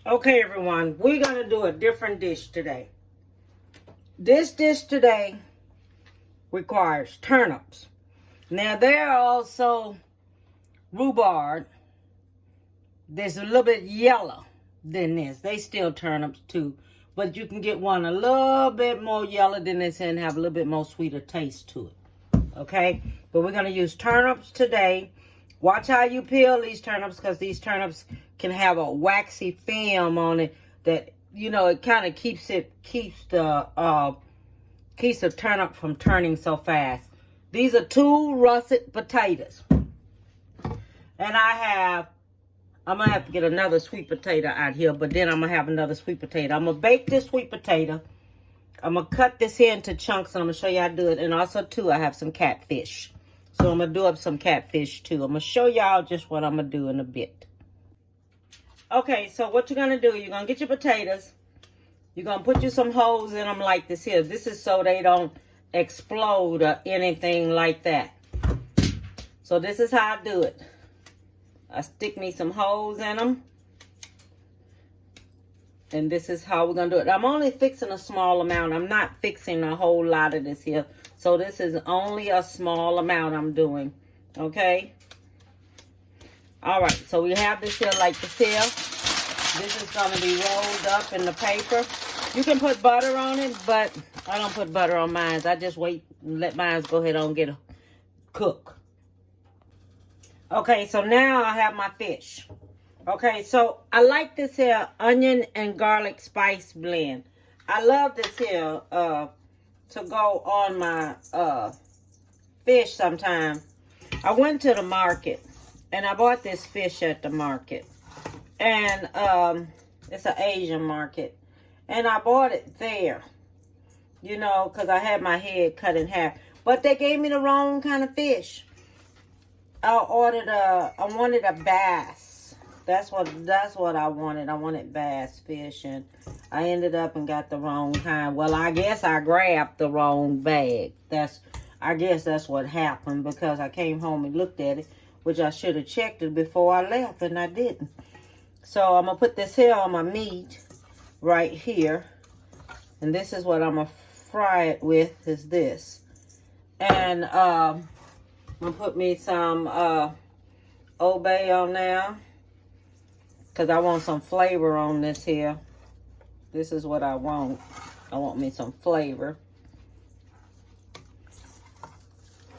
Okay, everyone, we're going to do a different dish today. This dish today requires turnips. Now, there are also rhubarb. There's a little bit yellow than this. They still turnips too. But you can get one a little bit more yellow than this and have a little bit more sweeter taste to it. Okay? But we're going to use turnips today. Watch how you peel these turnips, because these turnips can have a waxy film on it that, you know, it kind of keeps the turnip from turning so fast. These are 2 russet potatoes. And I'm going to have to get another sweet potato out here, but then I'm going to have another sweet potato. I'm going to bake this sweet potato. I'm going to cut this here into chunks, and I'm going to show you how to do it. And also, too, I have some catfish. So I'm going to do up some catfish, too. I'm going to show y'all just what I'm going to do in a bit. Okay, so what you're going to do, you're going to get your potatoes. You're going to put you some holes in them like this here. This is so they don't explode or anything like that. So this is how I do it. I stick me some holes in them. And this is how we're going to do it. I'm only fixing a small amount. I'm not fixing a whole lot of this here. So this is only a small amount I'm doing. Okay? Alright, so we have this here like this here. This is going to be rolled up in the paper. You can put butter on it, but I don't put butter on mine. I just wait and let mine go ahead and get a cook. Okay, so now I have my fish. Okay, so I like this here onion and garlic spice blend. I love this here to go on my fish sometime. I went to the market and I bought this fish at the market. And it's an Asian market. And I bought it there, you know, because I had my head cut in half. But they gave me the wrong kind of fish. I wanted a bass. That's what I wanted. I wanted bass fish, and I ended up and got the wrong kind. Well, I guess I grabbed the wrong bag. I guess that's what happened, because I came home and looked at it, which I should have checked it before I left, and I didn't. So I'm gonna put this here on my meat right here, and this is what I'm gonna fry it with. Is this, and I'm gonna put me some Old Bay on there, because I want some flavor on this here. This is what I want. I want me some flavor.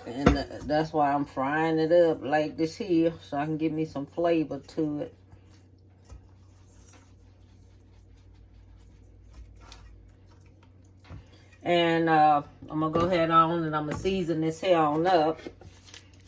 And that's why I'm frying it up like this here, so I can give me some flavor to it. And I'm going to go ahead on and I'm going to season this here on up.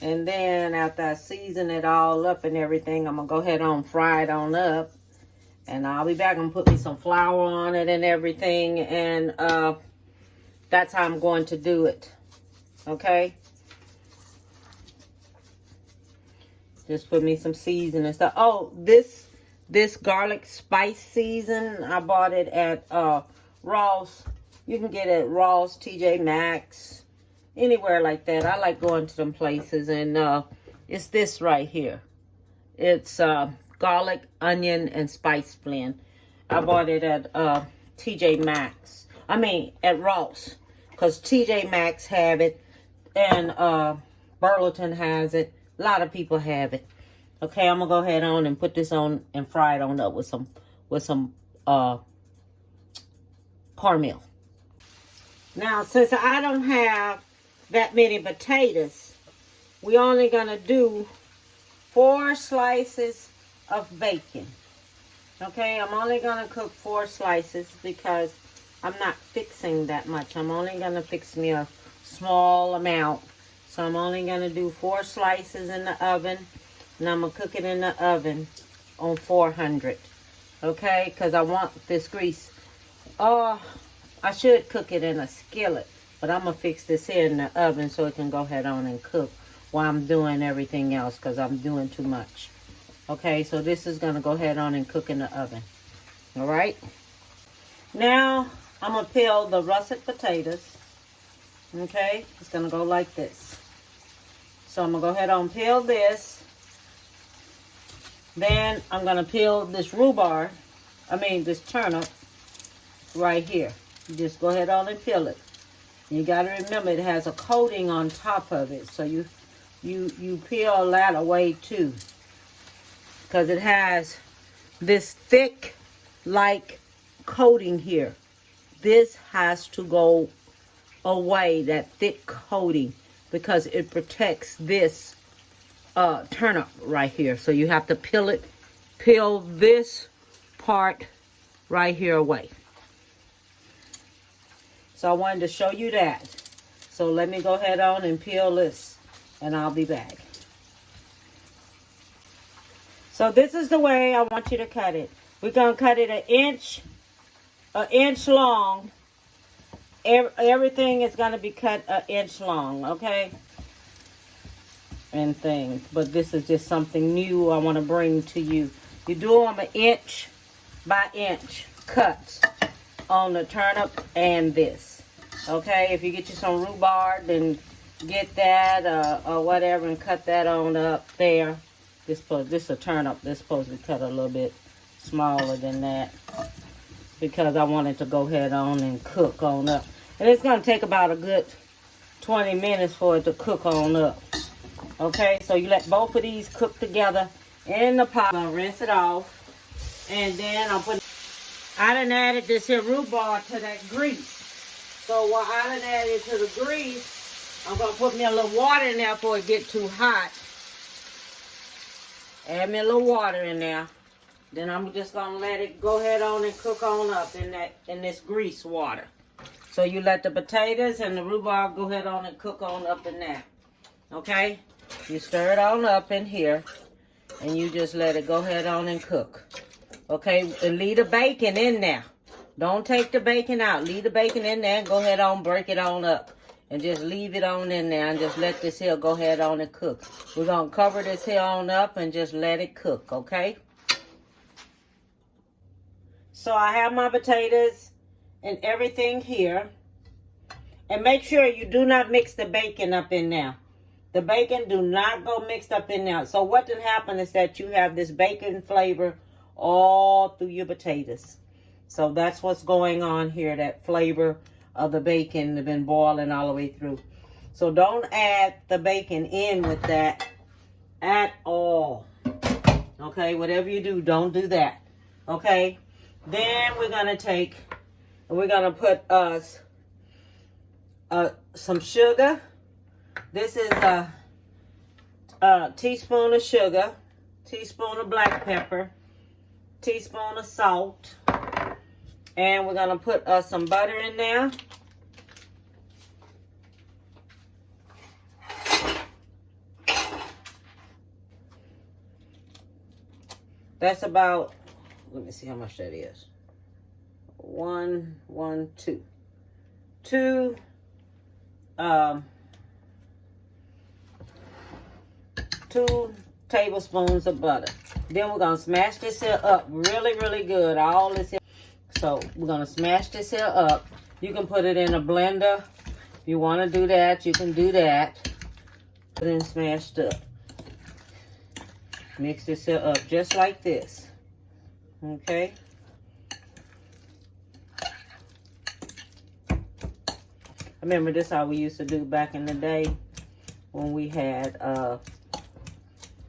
And then after I season it all up and everything, I'm going to go ahead on fry it on up. And I'll be back and put me some flour on it and everything. And that's how I'm going to do it. Okay? Just put me some seasoning stuff. Oh, this garlic spice season, I bought it at Ross. You can get it at Ross, TJ Maxx, anywhere like that. I like going to them places, and it's this right here. It's garlic, onion, and spice blend. I bought it at TJ Maxx. I mean, at Ross, because TJ Maxx have it, and Burlington has it. A lot of people have it. Okay, I'm gonna go ahead on and put this on and fry it on up with some cornmeal. Now, since I don't have that many potatoes, we're only gonna do 4 slices of bacon. Okay, I'm only gonna cook 4 slices because I'm not fixing that much. I'm only gonna fix me a small amount. So I'm only going to do 4 slices in the oven. And I'm going to cook it in the oven on 400. Okay? Because I want this grease. I should cook it in a skillet. But I'm going to fix this here in the oven so it can go ahead on and cook while I'm doing everything else. Because I'm doing too much. Okay? So this is going to go ahead on and cook in the oven. Alright? Now, I'm going to peel the russet potatoes. Okay? It's going to go like this. So I'm going to go ahead and peel this. Then I'm going to peel this rhubarb. this turnip right here. You just go ahead on and peel it. You got to remember it has a coating on top of it. So you peel that away too. Because it has this thick like coating here. This has to go away, that thick coating, because it protects this turnip right here. So you have to peel this part right here away. So I wanted to show you that. So let me go ahead on and peel this, and I'll be back. So this is the way I want you to cut it. We're going to cut it an inch long. Everything is going to be cut an inch long, okay? And things. But this is just something new I want to bring to you. You do them an inch by inch cuts on the turnip and this. Okay? If you get you some rhubarb, then get that or whatever and cut that on up there. This is a turnip. This is supposed to be cut a little bit smaller than that, because I wanted to go ahead on and cook on up. And it's going to take about a good 20 minutes for it to cook on up. Okay, so you let both of these cook together in the pot. I'm going to rinse it off. And then I done added this here rhubarb to that grease. So while I done added it to the grease, I'm going to put me a little water in there before it get too hot. Add me a little water in there. Then I'm just going to let it go ahead on and cook on up in this grease water. So you let the potatoes and the rhubarb go ahead on and cook on up in that. Okay? You stir it on up in here. And you just let it go ahead on and cook. Okay? And leave the bacon in there. Don't take the bacon out. Leave the bacon in there and go ahead on, break it on up. And just leave it on in there and just let this here go ahead on and cook. We're going to cover this here on up and just let it cook, okay? So I have my potatoes and everything here. And make sure you do not mix the bacon up in there. The bacon do not go mixed up in there. So what can happen is that you have this bacon flavor all through your potatoes. So that's what's going on here, that flavor of the bacon has been boiling all the way through. So don't add the bacon in with that at all. Okay, whatever you do, don't do that. Okay, then we're going to take, and we're going to put some sugar. This is a teaspoon of sugar, teaspoon of black pepper, teaspoon of salt. And we're going to put some butter in there. That's about, let me see how much that is. 2 tablespoons of butter. Then we're going to smash this here up really, really good. All this here. So we're going to smash this here up. You can put it in a blender. If you want to do that, you can do that. Put it in smashed up. Mix this here up just like this. Okay. I remember this how we used to do back in the day when we had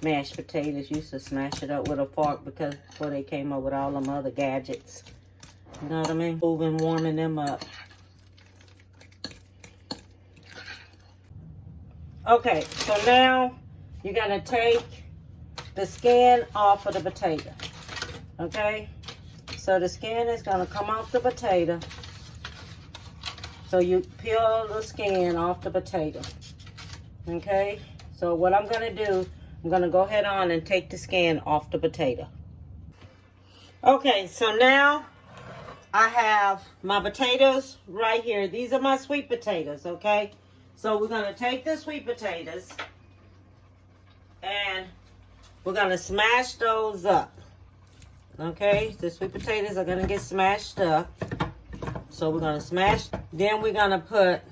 mashed potatoes. Used to smash it up with a fork because before they came up with all them other gadgets. You know what I mean? Moving, warming them up. Okay, so now you're going to take the skin off of the potato. Okay? So the skin is going to come off the potato. So you peel the skin off the potato. Okay? So what I'm going to do, I'm going to go ahead on and take the skin off the potato. Okay, so now I have my potatoes right here. These are my sweet potatoes, okay? So we're going to take the sweet potatoes and we're going to smash those up. Okay? The sweet potatoes are going to get smashed up. So we're going to smash. Then we're going to put,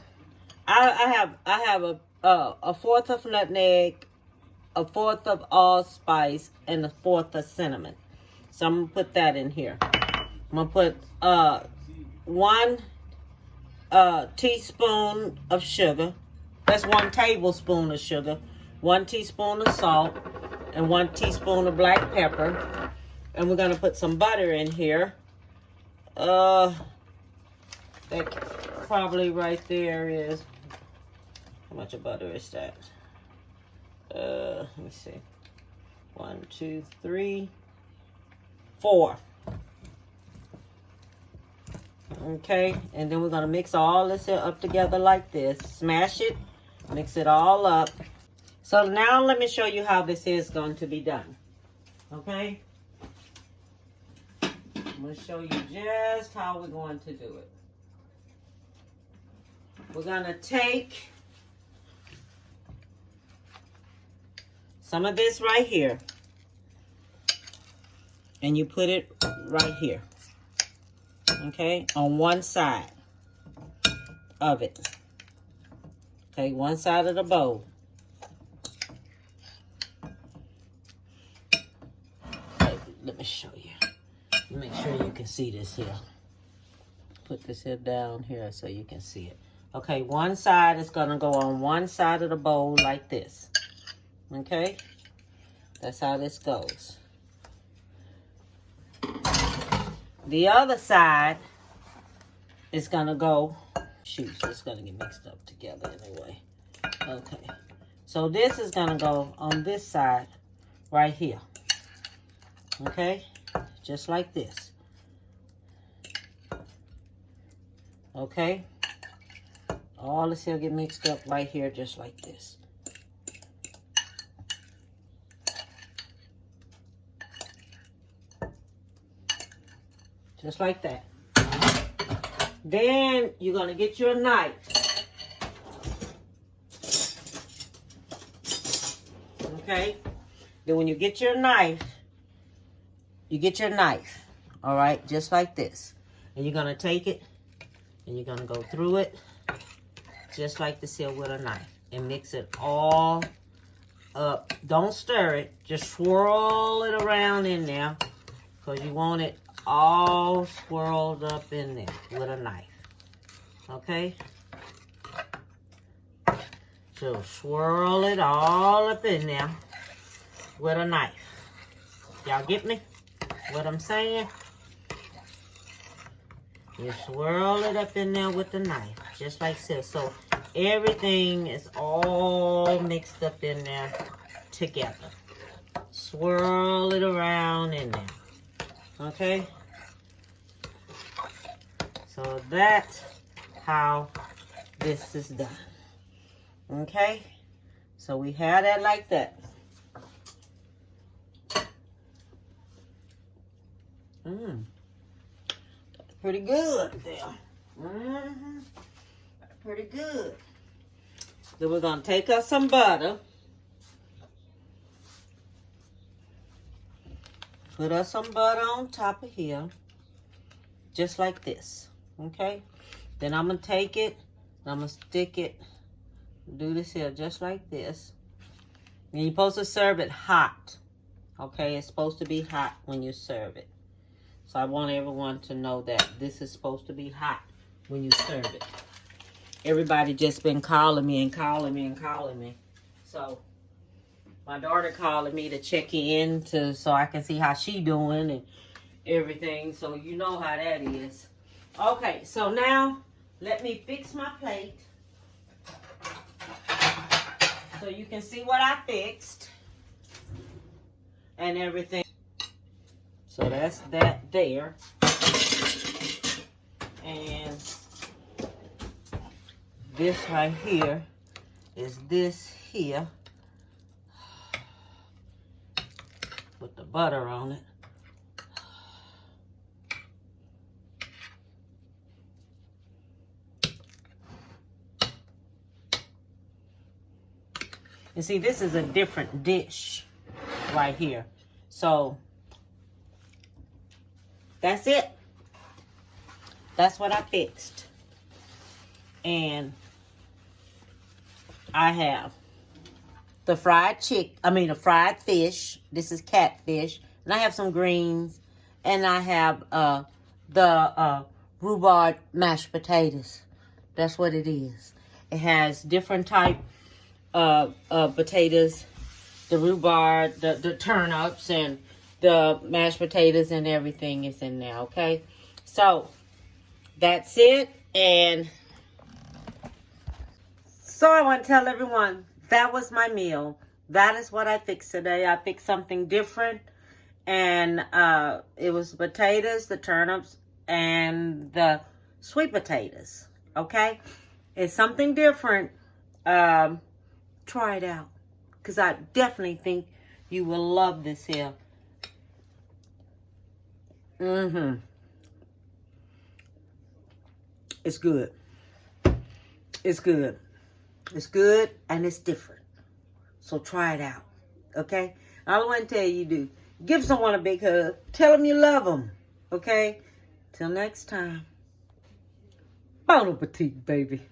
I have a fourth of nutmeg, a fourth of allspice, and a fourth of cinnamon. So I'm going to put that in here. I'm going to put 1 teaspoon of sugar. That's 1 tablespoon of sugar. 1 teaspoon of salt. And 1 teaspoon of black pepper. And we're going to put some butter in here. That probably right there is... How much of butter is that? Let me see. 1, 2, 3, 4. Okay, and then we're going to mix all this up together like this. Smash it, mix it all up. So now let me show you how this is going to be done. Okay? I'm going to show you just how we're going to do it. We're going to take some of this right here, and you put it right here. Okay, on one side of it. Okay, one side of the bowl. Let me show you. Make sure you can see this here. Put this here down here so you can see it. Okay, one side is going to go on one side of the bowl like this. Okay, that's how this goes. The other side is going to go, shoot, it's going to get mixed up together anyway. Okay, so this is going to go on this side right here. Okay, just like this. Okay, all this will get mixed up right here just like this. Just like that. Then you're going to get your knife. Okay? Then when you get your knife, all right, just like this. And you're going to take it and you're going to go through it just like this here with a knife and mix it all up. Don't stir it. Just swirl it around in there because you want it all swirled up in there with a knife. Okay? So swirl it all up in there with a knife. Y'all get me? What I'm saying? You swirl it up in there with the knife, just like this. So everything is all mixed up in there together. Swirl it around in there. Okay? So that's how this is done. Okay? So we have that like that. That's pretty good there. Pretty good. Then we're going to take us some butter. Put us some butter on top of here. Just like this. Okay? Then I'm going to take it. And I'm going to stick it. Do this here just like this. And you're supposed to serve it hot. Okay? It's supposed to be hot when you serve it. So I want everyone to know that this is supposed to be hot when you serve it. Everybody just been calling me and calling me and calling me. So my daughter calling me to check in so I can see how she doing and everything. So you know how that is. Okay, so now let me fix my plate so you can see what I fixed and everything. So that's that there. And this right here is this here. Put the butter on it. You see, this is a different dish right here. So that's it. That's what I fixed. And I have the fried the fried fish. This is catfish. And I have some greens. And I have the rhubarb mashed potatoes. That's what it is. It has different type of potatoes, the rhubarb, the turnips, and the mashed potatoes, and everything is in there, okay? So, that's it. And so I want to tell everyone, that was my meal. That is what I fixed today. I fixed something different. And it was potatoes, the turnips, and the sweet potatoes. Okay? It's something different. Try it out. Because I definitely think you will love this here. It's good. It's good. It's good and it's different. So try it out. Okay? All I want to tell you do, give someone a big hug. Tell them you love them. Okay? Till next time. Bon appetit, baby.